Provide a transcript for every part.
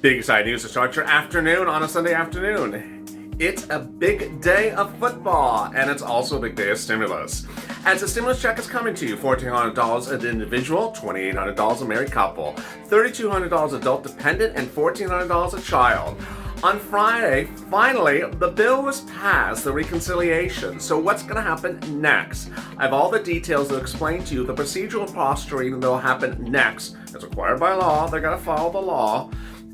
Big exciting news to start your afternoon on a Sunday afternoon. It's a big day of football, and it's also a big day of stimulus. As the stimulus check is coming to you, $1,400 an individual, $2,800 a married couple, $3,200 adult dependent, and $1,400 a child. On Friday, finally, the bill was passed, the reconciliation. So what's going to happen next? I have all the details to explain to you the procedural posturing that will happen next. It's required by law. They're going to follow the law.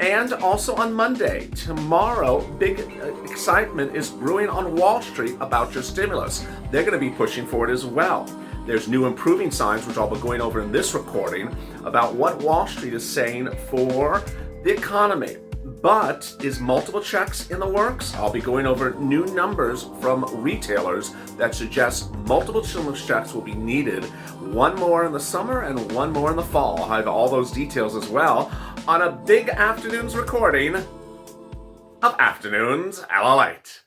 And also on Monday, tomorrow, big excitement is brewing on Wall Street about your stimulus. They're going to be pushing for it as well. There's new improving signs, which I'll be going over in this recording, about what Wall Street is saying for the economy. But is multiple checks in the works? I'll be going over new numbers from retailers that suggest multiple stimulus checks will be needed. One more in the summer and one more in the fall. I have all those details as well on a big afternoon's recording of Afternoons Late.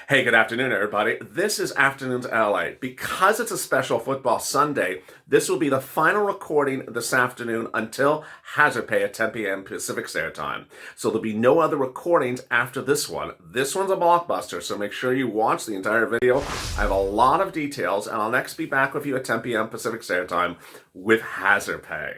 Hey, good afternoon, everybody. This is Afternoons LA. Because it's a special football Sunday, this will be the final recording this afternoon until hazard pay at 10 p.m. Pacific Standard Time. So there'll be no other recordings after this one. This one's a blockbuster, so make sure you watch the entire video. I have a lot of details, and I'll next be back with you at 10 p.m. Pacific Standard Time with hazard pay.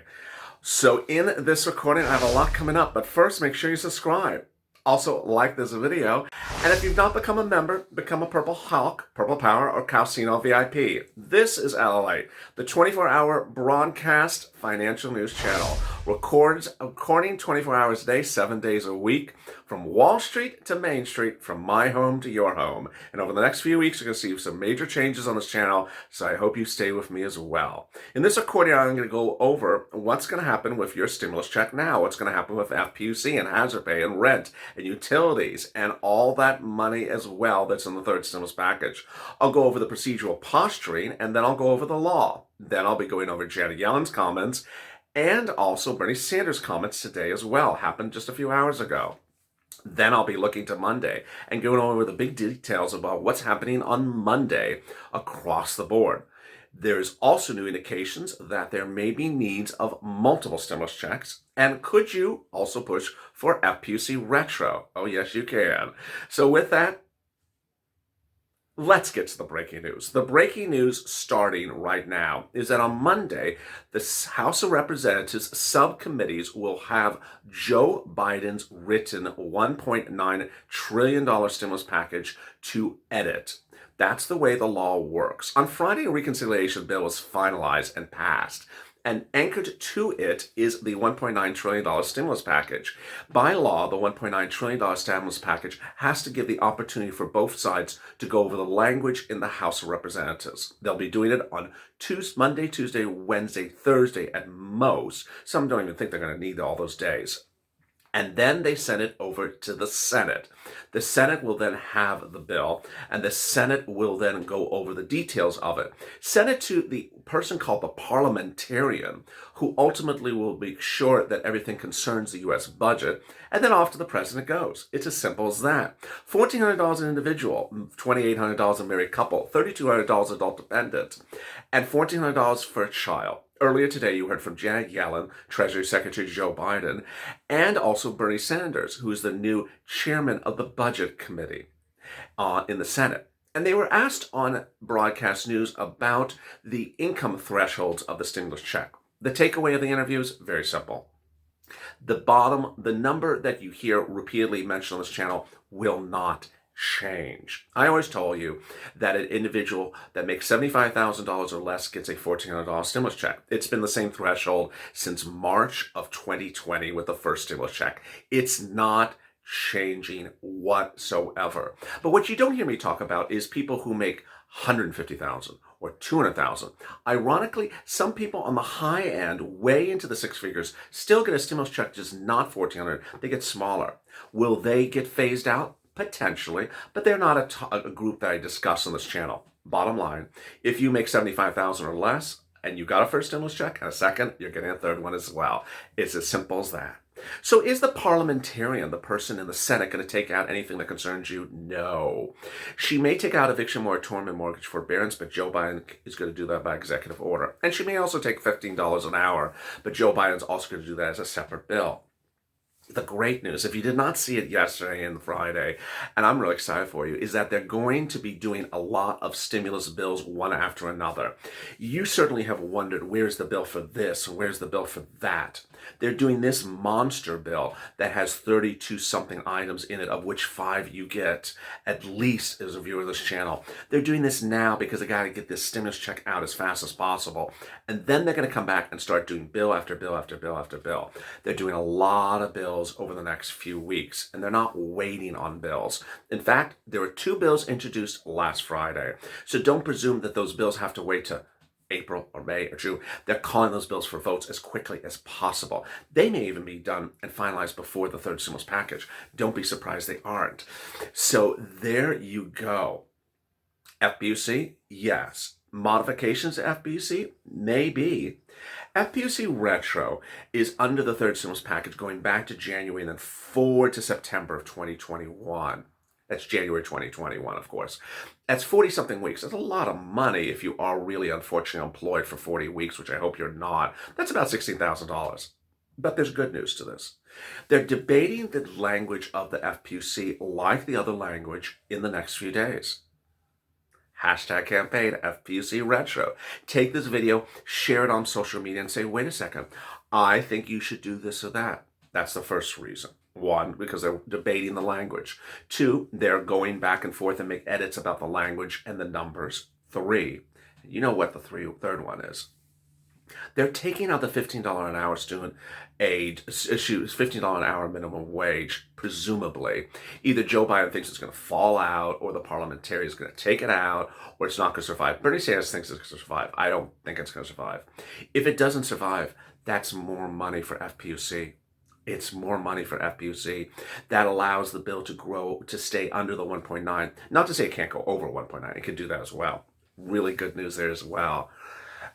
So in this recording, I have a lot coming up, but first, make sure you subscribe. Also, like this video, and if you've not become a member, become a Purple Hawk, Purple Power, or Calcino VIP. This is LA, the 24-hour broadcast financial news channel. Recording 24 hours a day, 7 days a week, from Wall Street to Main Street, from my home to your home. And over the next few weeks, you're going to see some major changes on this channel, so I hope you stay with me as well. In this recording, I'm going to go over what's going to happen with your stimulus check now, what's going to happen with FPUC and hazard pay and rent and utilities and all that money as well that's in the third stimulus package. I'll go over the procedural posturing, and then I'll go over the law. Then I'll be going over Janet Yellen's comments and also Bernie Sanders' comments today as well. Happened just a few hours ago. Then I'll be looking to Monday and going over the big details about what's happening on Monday across the board. There's also new indications that there may be needs of multiple stimulus checks. And could you also push for FPUC retro? Oh, yes, you can. So with that, let's get to the breaking news. The breaking news starting right now is that on Monday, the House of Representatives subcommittees will have Joe Biden's written $1.9 trillion stimulus package to edit. That's the way the law works. On Friday, a reconciliation bill was finalized and passed. And anchored to it is the $1.9 trillion stimulus package. By law, the $1.9 trillion stimulus package has to give the opportunity for both sides to go over the language in the House of Representatives. They'll be doing it on Monday, Tuesday, Wednesday, Thursday at most. Some don't even think they're going to need all those days. And then they send it over to the Senate. The Senate will then have the bill, and the Senate will then go over the details of it. Send it to the person called the parliamentarian, who ultimately will make sure that everything concerns the U.S. budget, and then off to the president goes. It's as simple as that. $1,400 an individual, $2,800 a married couple, $3,200 adult dependent, and $1,400 for a child. Earlier today, you heard from Janet Yellen, Treasury Secretary Joe Biden, and also Bernie Sanders, who is the new chairman of the Budget Committee in the Senate. And they were asked on broadcast news about the income thresholds of the stimulus check. The takeaway of the interviews, very simple. The number that you hear repeatedly mentioned on this channel will not change. I always told you that an individual that makes $75,000 or less gets a $1,400 stimulus check. It's been the same threshold since March of 2020 with the first stimulus check. It's not changing whatsoever. But what you don't hear me talk about is people who make $150,000 or 200,000. Ironically, some people on the high end, way into the six figures, still get a stimulus check, just not 1,400. They get smaller. Will they get phased out? Potentially, but they're not a group that I discuss on this channel. Bottom line, if you make 75,000 or less and you got a first stimulus check and a second, you're getting a third one as well. It's as simple as that. So is the parliamentarian, the person in the Senate, going to take out anything that concerns you? No. She may take out eviction moratorium and mortgage forbearance, but Joe Biden is going to do that by executive order. And she may also take $15 an hour, but Joe Biden's also going to do that as a separate bill. The great news, if you did not see it yesterday and Friday, and I'm really excited for you, is that they're going to be doing a lot of stimulus bills one after another. You certainly have wondered, where's the bill for this? Where's the bill for that? They're doing this monster bill that has 32 something items in it, of which 5 you get, at least as a viewer of this channel. They're doing this now because they got to get this stimulus check out as fast as possible. And then they're going to come back and start doing bill after bill after bill after bill. They're doing a lot of bills over the next few weeks, and they're not waiting on bills. In fact, there were 2 bills introduced last Friday. So don't presume that those bills have to wait to April or May or June. They're calling those bills for votes as quickly as possible. They may even be done and finalized before the third stimulus package. Don't be surprised they aren't. So there you go. FPUC, yes. Modifications to FPUC, maybe. FPUC retro is under the third stimulus package going back to January and then forward to September of 2021. That's January 2021, of course. That's 40-something weeks. That's a lot of money if you are really unfortunately employed for 40 weeks, which I hope you're not. That's about $16,000. But there's good news to this. They're debating the language of the FPUC like the other language in the next few days. Hashtag campaign FPUC retro. Take this video, share it on social media, and say, wait a second, I think you should do this or that. That's the first reason. 1, because they're debating the language. 2, they're going back and forth and make edits about the language and the numbers. 3, you know what the third one is. They're taking out the $15 an hour student aid issues, $15 an hour minimum wage, presumably. Either Joe Biden thinks it's going to fall out, or the parliamentarian is going to take it out, or it's not going to survive. Bernie Sanders thinks it's going to survive. I don't think it's going to survive. If it doesn't survive, that's more money for FPUC. It's more money for FPUC. That allows the bill to grow, to stay under the 1.9. Not to say it can't go over 1.9. It can do that as well. Really good news there as well.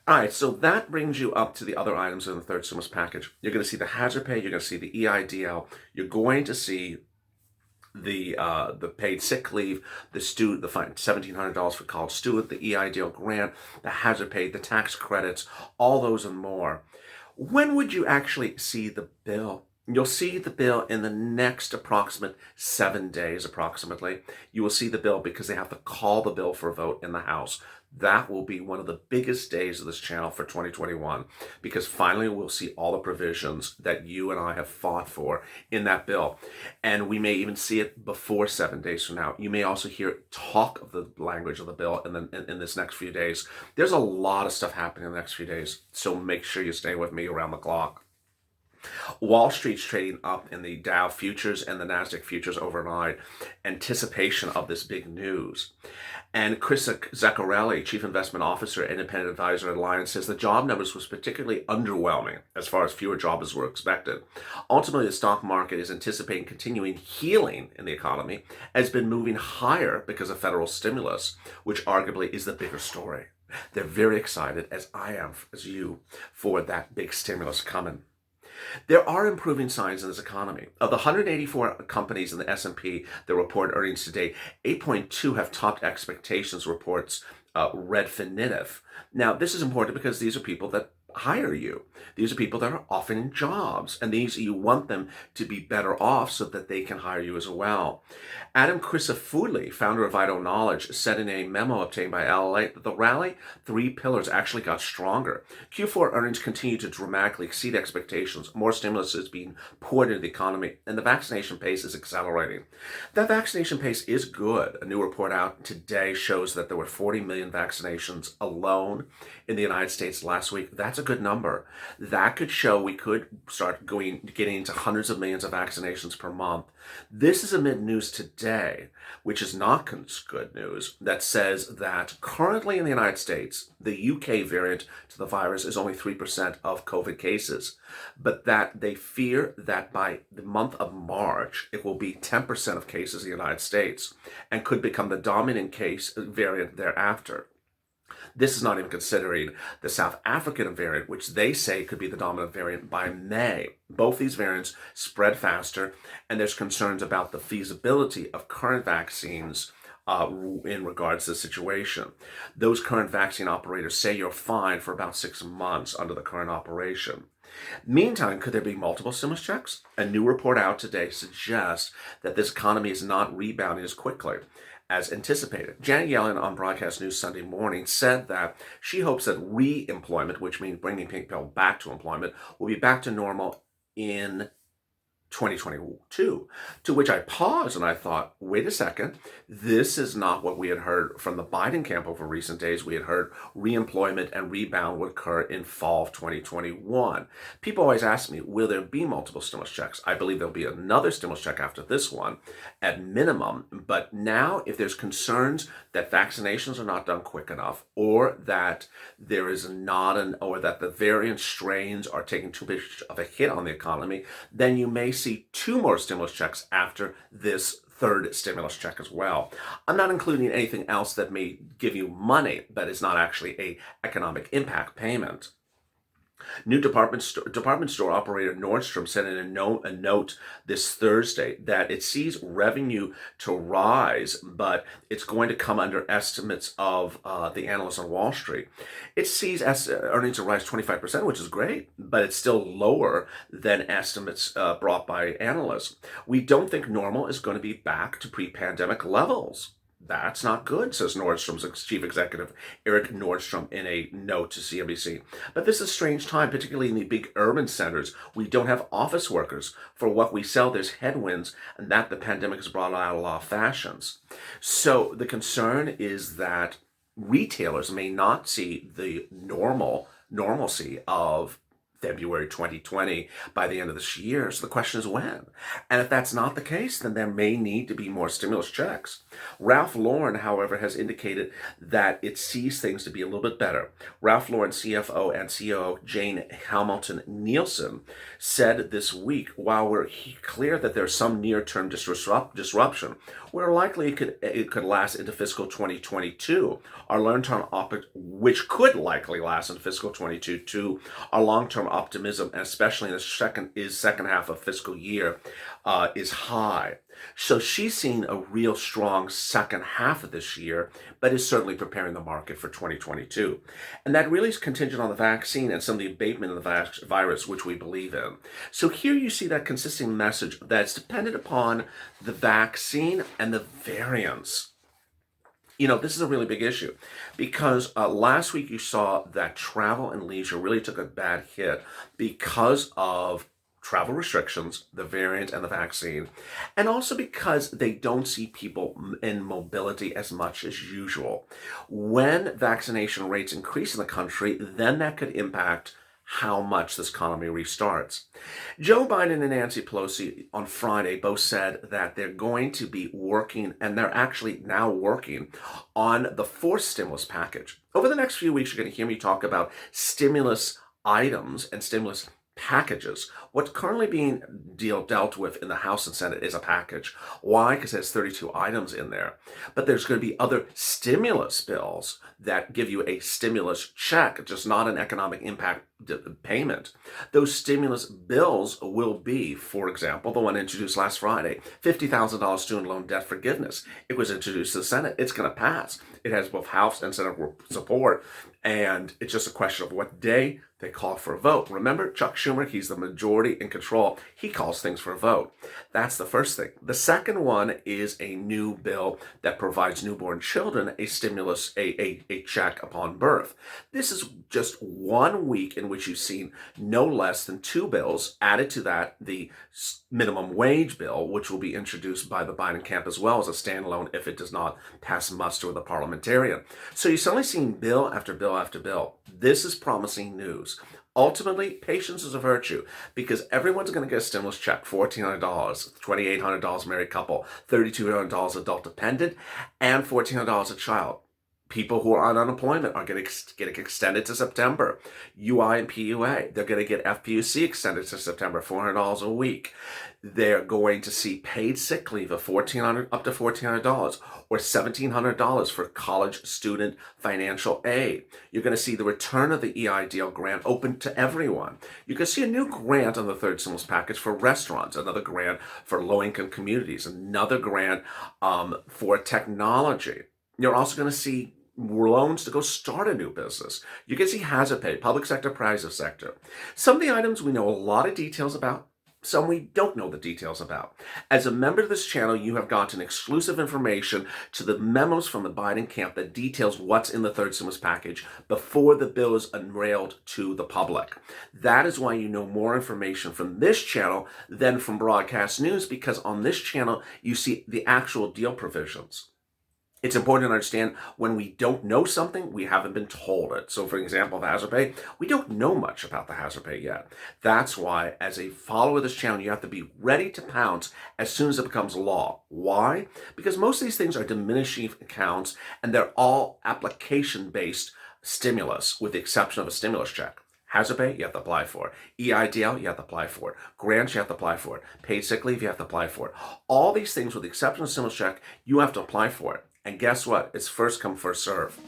All right, so that brings you up to the other items in the third stimulus package. You're going to see the hazard pay. You're going to see the EIDL. You're going to see the paid sick leave, the student, the fine, $1,700 for college student, the EIDL grant, the hazard pay, the tax credits, all those and more. When would you actually see the bill? You'll see the bill in the next approximate 7 days, approximately. You will see the bill because they have to call the bill for a vote in the House. That will be one of the biggest days of this channel for 2021, because finally we'll see all the provisions that you and I have fought for in that bill. And we may even see it before 7 days from now. You may also hear talk of the language of the bill in this next few days. There's a lot of stuff happening in the next few days, so make sure you stay with me around the clock. Wall Street's trading up in the Dow futures and the NASDAQ futures overnight, anticipation of this big news. And Chris Zaccarelli, Chief Investment Officer, Independent Advisor at Alliance, says the job numbers was particularly underwhelming as far as fewer jobs were expected. Ultimately, the stock market is anticipating continuing healing in the economy, has been moving higher because of federal stimulus, which arguably is the bigger story. They're very excited, as I am, as you, for that big stimulus coming. There are improving signs in this economy. Of the 184 companies in the S&P that report earnings today, 8.2 have topped expectations, reports Redfinitiv. Now, this is important because these are people that hire you. These are people that are offering jobs, and you want them to be better off so that they can hire you as well. Adam Crisafulli, founder of Vital Knowledge, said in a memo obtained by LLA that the rally 3 pillars actually got stronger. Q4 earnings continue to dramatically exceed expectations. More stimulus is being poured into the economy, and the vaccination pace is accelerating. That vaccination pace is good. A new report out today shows that there were 40 million vaccinations alone in the United States last week. That's a good number. That could show we could start getting into hundreds of millions of vaccinations per month. This is amid news today, which is not good news, that says that currently in the United States, the UK variant to the virus is only 3% of COVID cases, but that they fear that by the month of March, it will be 10% of cases in the United States and could become the dominant case variant thereafter. This is not even considering the South African variant, which they say could be the dominant variant by May. Both these variants spread faster, and there's concerns about the feasibility of current vaccines in regards to the situation. Those current vaccine operators say you're fine for about 6 months under the current operation. Meantime, could there be multiple stimulus checks? A new report out today suggests that this economy is not rebounding as quickly as anticipated. Janet Yellen on broadcast news Sunday morning said that she hopes that re-employment, which means bringing people back to employment, will be back to normal in 2022, to which I paused and I thought, wait a second, this is not what we had heard from the Biden camp over recent days. We had heard reemployment and rebound would occur in fall of 2021. People always ask me, will there be multiple stimulus checks? I believe there'll be another stimulus check after this one at minimum. But now, if there's concerns that vaccinations are not done quick enough, or that there is or that the variant strains are taking too big of a hit on the economy, then you may see 2 more stimulus checks after this third stimulus check as well. I'm not including anything else that may give you money, but is not actually a economic impact payment. New department store operator Nordstrom said in a note this Thursday that it sees revenue to rise, but it's going to come under estimates of the analysts on Wall Street. It sees earnings to rise 25%, which is great, but it's still lower than estimates brought by analysts. We don't think normal is going to be back to pre-pandemic levels. That's not good, says Nordstrom's chief executive, Eric Nordstrom, in a note to CNBC. But this is a strange time, particularly in the big urban centers. We don't have office workers. For what we sell, there's headwinds, and that the pandemic has brought out a lot of fashions. So the concern is that retailers may not see the normalcy of February 2020 by the end of this year. So the question is when? And if that's not the case, then there may need to be more stimulus checks. Ralph Lauren, however, has indicated that it sees things to be a little bit better. Ralph Lauren CFO and COO Jane Hamilton Nielsen said this week, while we're clear that there's some near-term disruption, we're likely it could last into fiscal 2022. Our long-term which could likely last into fiscal 2022, our long-term optimism, especially in the second half of fiscal year, is high. So she's seen a real strong second half of this year, but is certainly preparing the market for 2022. And that really is contingent on the vaccine and some of the abatement of the virus, which we believe in. So here you see that consistent message that's dependent upon the vaccine and the variants. You know, this is a really big issue because last week you saw that travel and leisure really took a bad hit because of travel restrictions, the variant, and the vaccine, and also because they don't see people in mobility as much as usual. When vaccination rates increase in the country, then that could impact how much this economy restarts. Joe Biden and Nancy Pelosi on Friday both said that they're going to be working, and they're actually now working, on the fourth stimulus package. Over the next few weeks, you're going to hear me talk about stimulus items and stimulus packages. What's currently being dealt with in the House and Senate is a package. Why? Because there's 32 items in there. But there's going to be other stimulus bills that give you a stimulus check, just not an economic impact payment. Those stimulus bills will be, for example, the one introduced last Friday, $50,000 student loan debt forgiveness. It was introduced to the Senate. It's going to pass. It has both House and Senate support, and it's just a question of what day they call for a vote. Remember, Chuck Schumer, he's the majority in control. He calls things for a vote. That's the first thing. The second one is a new bill that provides newborn children a stimulus, a check upon birth. This is just 1 week in which you've seen no less than 2 bills. Added to that, the minimum wage bill, which will be introduced by the Biden camp as well as a standalone if it does not pass muster with a parliamentarian. So you're suddenly seeing bill after bill bill after bill. This is promising news. Ultimately, patience is a virtue because everyone's going to get a stimulus check, $1,400, $2,800 married couple, $3,200 adult dependent, and $1,400 a child. People who are on unemployment are going to get extended to September. UI and PUA, they're going to get FPUC extended to September, $400 a week. They're going to see paid sick leave of $1,400 up to $1,400 or $1,700 for college student financial aid. You're going to see the return of the EIDL grant open to everyone. You can see a new grant on the third stimulus package for restaurants, another grant for low-income communities, another grant for technology. You're also going to see loans to go start a new business. You can see hazard pay, public sector, private sector. Some of the items we know a lot of details about, some we don't know the details about. As a member of this channel, you have gotten exclusive information to the memos from the Biden camp that details what's in the third stimulus package before the bill is unveiled to the public. That is why you know more information from this channel than from broadcast news, because on this channel, you see the actual deal provisions. It's important to understand when we don't know something, we haven't been told it. So for example, the hazard pay, we don't know much about the hazard pay yet. That's why as a follower of this channel, you have to be ready to pounce as soon as it becomes law. Why? Because most of these things are diminishing accounts and they're all application-based stimulus with the exception of a stimulus check. Hazard pay, you have to apply for it. EIDL, you have to apply for it. Grants, you have to apply for it. Paid sick leave, you have to apply for it. All these things, with the exception of stimulus check, you have to apply for it. And guess what? It's first come, first serve.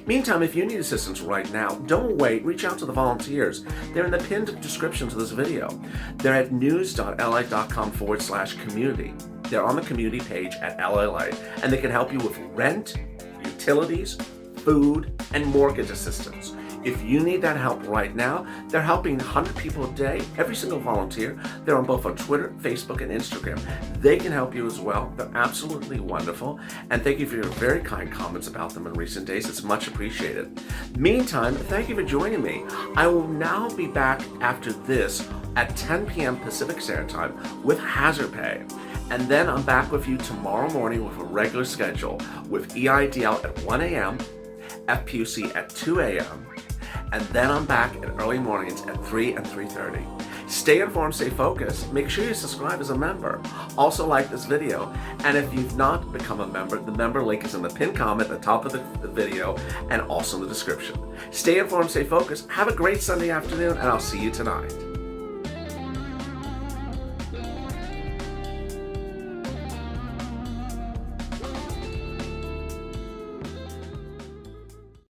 Meantime, if you need assistance right now, don't wait. Reach out to the volunteers. They're in the pinned description to this video. They're at news.la.com/community. They're on the community page at LLA, and they can help you with rent, utilities, food, and mortgage assistance. If you need that help right now, they're helping 100 people a day, every single volunteer. They're on both on Twitter, Facebook, and Instagram. They can help you as well. They're absolutely wonderful. And thank you for your very kind comments about them in recent days. It's much appreciated. Meantime, thank you for joining me. I will now be back after this at 10 p.m. Pacific Standard Time with hazard pay. And then I'm back with you tomorrow morning with a regular schedule with EIDL at 1 a.m., FPUC at 2 a.m., and then I'm back in early mornings at 3 and 3:30. Stay informed, stay focused. Make sure you subscribe as a member. Also like this video. And if you've not become a member, the member link is in the pinned comment at the top of the video and also in the description. Stay informed, stay focused. Have a great Sunday afternoon, and I'll see you tonight.